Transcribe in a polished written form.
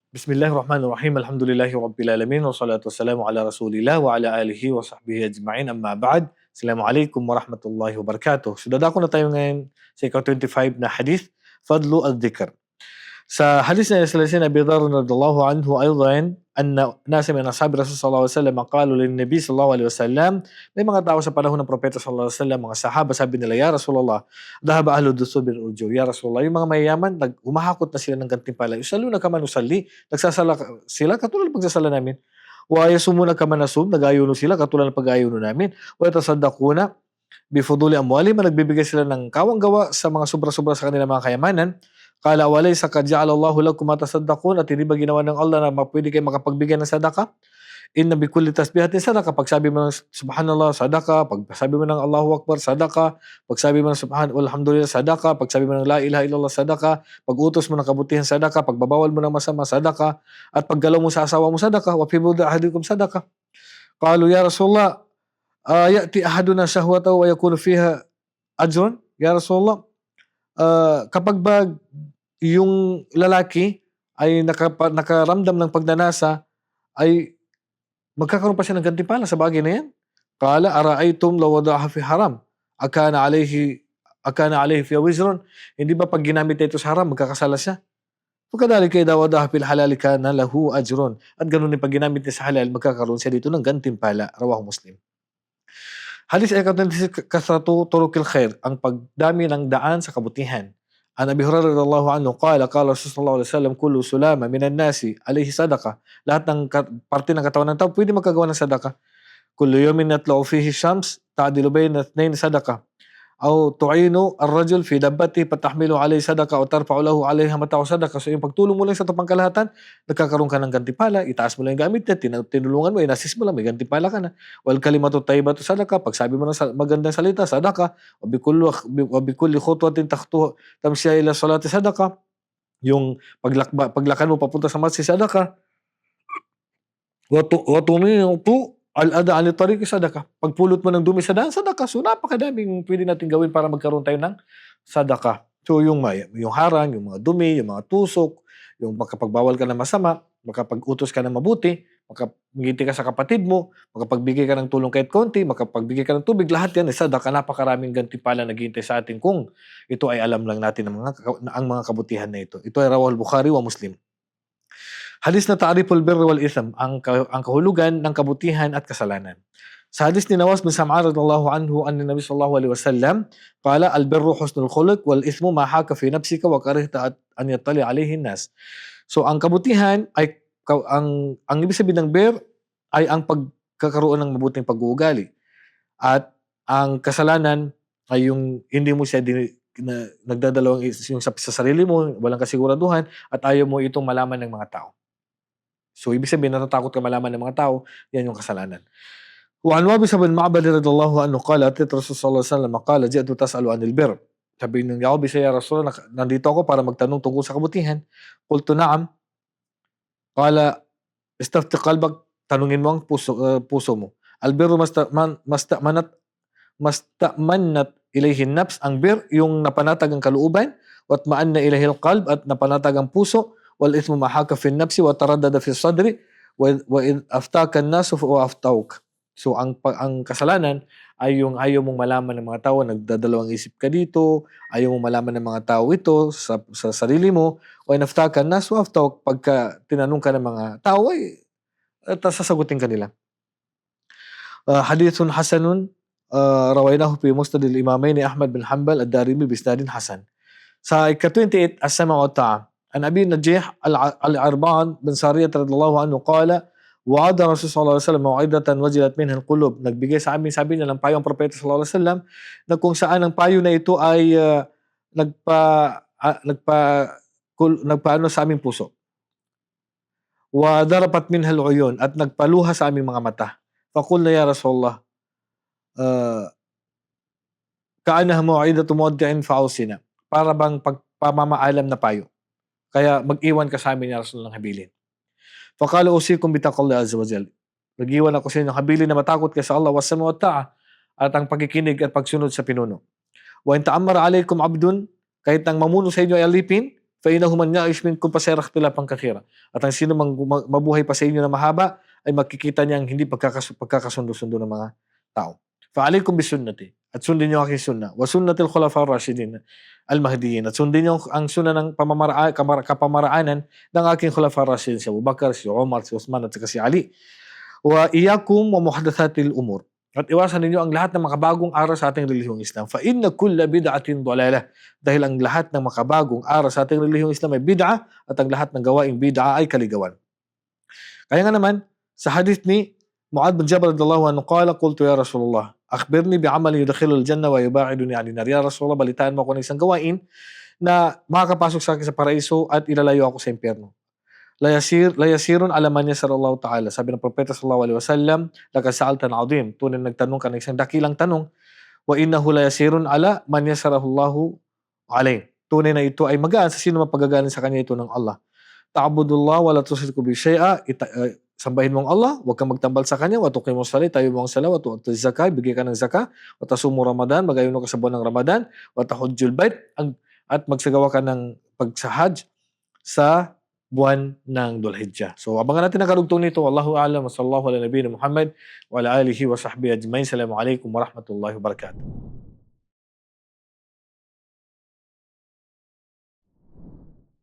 Bismillahirrahmanirrahim. Alhamdulillahi rabbil alamin wassalatu wassalamu ala Rasulillah wa ala alihi wa sahbihi ajma'in. Amma ba'd. Assalamualaikum warahmatullahi wabarakatuh. So dadako na tayo ngayon sa ika-25 na hadith, Fadlu al-Dhikr. Sa hadith na sinasabi Abi Dharr radhiyallahu anhu aydan anna nasa min ashabi Rasul sallallahu alaihi wasallam qalu lin Nabi sallallahu alaihi wasallam, may mga tao sa panahon ng propeta sallallahu alaihi wasallam, mga sahaba, sabi nila, ya Rasulullah, dhahaba ahlu dusur bil ujur. Ya Rasulullah, yung mga mayayaman humahakot na sila ng gantimpala. Yusalluna kama nusalli, nagsasala sila katulad ng pagsasala namin. Wa yasumuna kama nasum, nag-aayuno sila katulad ng pag-aayuno namin. Wa yatasaddaquna bifuduli amwalihim, nagbibigay sila ng kawang-gawa sa mga sobra-sobra sa kanilang mga kayamanan. Qala walaysa qad ja'ala Allahu lakum ma tasaddaqun, at hindi ba ginawa ng Allah na pwede kayo makapagbigay ng sadaka? Inna bikulli tasbihatin sadaka, pag sabi mo ng subhanallah sadaka, pag sabi mo ng Allahu Akbar sadaka, pag sabi mo ng walhamdulillah sadaka, pag sabi mo ng la ilaha illallah sadaka, pag utos mo ng kabutihan sadaka, pag babawal mo ng masama sadaka, at paggalaw mo sa asawa mo sadaka, wa fi budi ahadikum sadaka. Qalu ya Rasulullah, ya'ti ahaduna shahwatahu wa yakunu fiha ajrun? Ya Rasulullah, kapag ba yung lalaki ay nakaramdam ng pagnanasa, ay magkakaroon pa siya ng gantimpala sa bagay na yan? Qala ara'aytum law wada'aha fi haram, akana alayhi fi wizrun? Hindi ba pag ginamit ito sa haram, magkakasala siya? Pagkadalika idha wada'aha fil halal kana lahu ajrun. At ganun din pag ginamit niya sa halal, magkakaroon siya dito ng gantimpala. Rawahu Muslim. Hadis ay kasratu turukil khair, ang pagdami ng daan sa kabutihan. An Abi Hurairah radhiyallahu anhu qala Rasulullah sallallahu alaihi wasallam, kullu sulama minan nasi alayhi sadaqa. Lahat ng parte ng katawan ng tao pwede magkagawa ng sadaka. Kullu yawmin yatla'u fihi shams ta'dilu bayna ithnayn sadaqa. Aw tu'inu ar-rajul fi dabbati fatahmilu alayhi sadaqa o tarfa'u lahu alayha mata'u sadaqa. So yung pagtulong mo lang sa pangkalahatan, nagkakaroon ka ng gantimpala. Itaas mo lang yung gamit niya, tinulungan mo, inassist mo lang, may gantimpala ka na. Wal kalimatu tayyibatu sadaqa, pag sabi mo ng magandang salita, sadaqa. Wa bikulli khutwatin tamshiya ila salati sadaqa. Yung paglakan mo papunta sa masjid, sadaqa. Wa tumitu al-ada ani tariqi sadaka. Pagpulot mo ng dumi sa daan, sadaka. So napakadaming pwede natin gawin para magkaroon tayo ng sadaka. So yung harang, yung mga dumi, yung mga tusok, yung makapagbawal ka ng masama, makapag-utos ka ng mabuti, makapangiti ka sa kapatid mo, makapagbigay ka ng tulong kahit konti, makapagbigay ka ng tubig, lahat yan ay sadaka. Napakaraming gantimpala naghihintay sa atin kung ito ay alam lang natin ang mga kabutihan na ito. Ito ay rawahul Bukhari wa Muslim. Hadis na ta'riful birri wal itham, ang kahulugan ng kabutihan at kasalanan. Sa hadis ni Nawas bin Sam'an radhiyallahu anhu anna Nabi sallallahu alaihi wasallam qala al-birru husnul khuluq wal ithmu ma haka fi nafsika wa karihta an yattali alayhi an-nas. So ang kabutihan ay ang ibig sabihin ng bir ay ang pagkakaroon ng mabuting pag-uugali, at ang kasalanan ay yung hindi mo siya nagdadalawang yung sa sarili mo, walang kasiguraduhan, at ayaw mo itong malaman ng mga tao. So, ibig sabihin, natatakot ka malaman ng mga tao, yan yung kasalanan. Wa an Wabisa bin Ma'bad radhiyallahu anhu qala atat Rasul sallallahu alaihi wasallam qala ji'tu tas'alu anil birr. Sabi ng Wabisa, ya Rasul, nandito ako para magtanong tungkol sa kabutihan. Qultu na'am. Qala istafti qalbak, tanungin mo ang puso mo. Al birru masta'mannat ilayhi an-nafs, ang bir yung napanatag ang kalooban, wa atma'anna ilayhi al-qalb, at napanatag ang puso. Wal ithmu mahaka fi nafsi wa taraddada fi sadri wa in aftaka an-nasu wa aftawk. So ang kasalanan ay yung ayaw mong malaman ng mga tao, nagdadalawang isip ka dito, ayaw mong malaman ng mga tao ito sa sarili mo, wa in aftaka an-nasu wa aftawk, pagka tinanong ka ng mga tao ay sasagutin ka nila. Hadithun hasanun rawaynahu fi musnad al-imamain Ahmad bin Hanbal ad-Darimi bi isnadin hasan. Sa ika-28 as-sama' wa ta'a. An Abi Najih al-Arban bin Sariyah radhiyallahu anhu qala wa'ada Rasul sallallahu alaihi wasallam mau'idatan wajilat minha al-qulub. Nagbigay sa amin, sabi niya, ng payo ang propeta sallallahu alaihi wasallam, na kung saan ang payo na ito ay nagpaano sa aming puso. Wa darapat minha al-uyun, at nagpaluha sa aming mga mata. Faqulna ya Rasulullah, kaanaha mau'idatu muwaddi'in fa'usina. Para bang pagpamamaalam na payo. Kaya mag-iwan ka sa amin, ya Rasul, ng habilin. Faqala usikum bitaqwallahi azza wa jalla. Nag-iwan ako sa inyo habilin na matakot ka sa Allah wasama wa ta'a, at ang pagkikinig at pagsunod sa pinuno. Wa in ta'ammara alaykum abdun, kahit ang mamuno sa inyo ay alipin, Fa innahu man ya'ish minkum fasayara ikhtilafan katsira. At ang sino mang mabuhay pa sa inyo na mahaba ay makikita niya ang hindi pagkakasundo-sundo ng mga tao. Fa alaykum bisunnati, at sundin niyo ang aking sunna, wa sunnatil khulafa ar-rasyidin al-mahdiyyin, at sundin niyo ang sunna ng kapamaraanan ng aking khulafa ar-rasyidin, si Abu Bakar, si Umar, si Uthman at saka si Ali. Wa iyyakum wa muhdatsatil umur, at iwasan ninyo ang lahat ng makabagong aral sa ating relihiyong Islam. Fa inna kulla bid'atin dalalah, dahil ang lahat ng makabagong aral sa ating relihiyong Islam ay bid'a, at ang lahat ng gawaing bid'a ay kaligawan. Kaya nga naman, sa hadith ni Mu'adh bin Jabal radhiyallahu anhu, qala qultu ya Rasulullah, akhbirni bi'amalin yudkhilul jannah wa yuba'iduni 'anil nar. Ya Rasulullah, balitaan mo ako ng isang gawain na makakapasok sa akin sa paraiso at ilalayo ako sa impyerno. La yasirun ala man yasarallahu ta'ala. Sabi ng propeta sallallahu alaihi wasallam, laqad sa'alta 'azim. Tunay nagtanong ka ng isang dakilang tanong. Wa innahu la yasirun ala man yasarahullahu alayh. Tunay na ito ay magaan sa sino mapagagaling sa kanya ito ng Allah. Ta'budullah wa la tusyriku bi syai'a. Sambahin mo ang Allah, huwag kang magtambal sa kanya, wa tuqimus salat, tayo mo ang sala, wa tu'tiz zakah, bigay ka ng zakah, wa tasumu Ramadan, magayuno ka sa buwan ng Ramadan, wa tahujjul bait, at magsagawa ka ng pagsahaj sa buwan ng Dhul-Hijjah. So abangan natin ang karugtong nito. Wallahu a'lam, wa sallallahu ala nabiyina Muhammad wa ala alihi wa sahbihi ajma'in. Assalamu alaikum warahmatullahi wabarakatuh.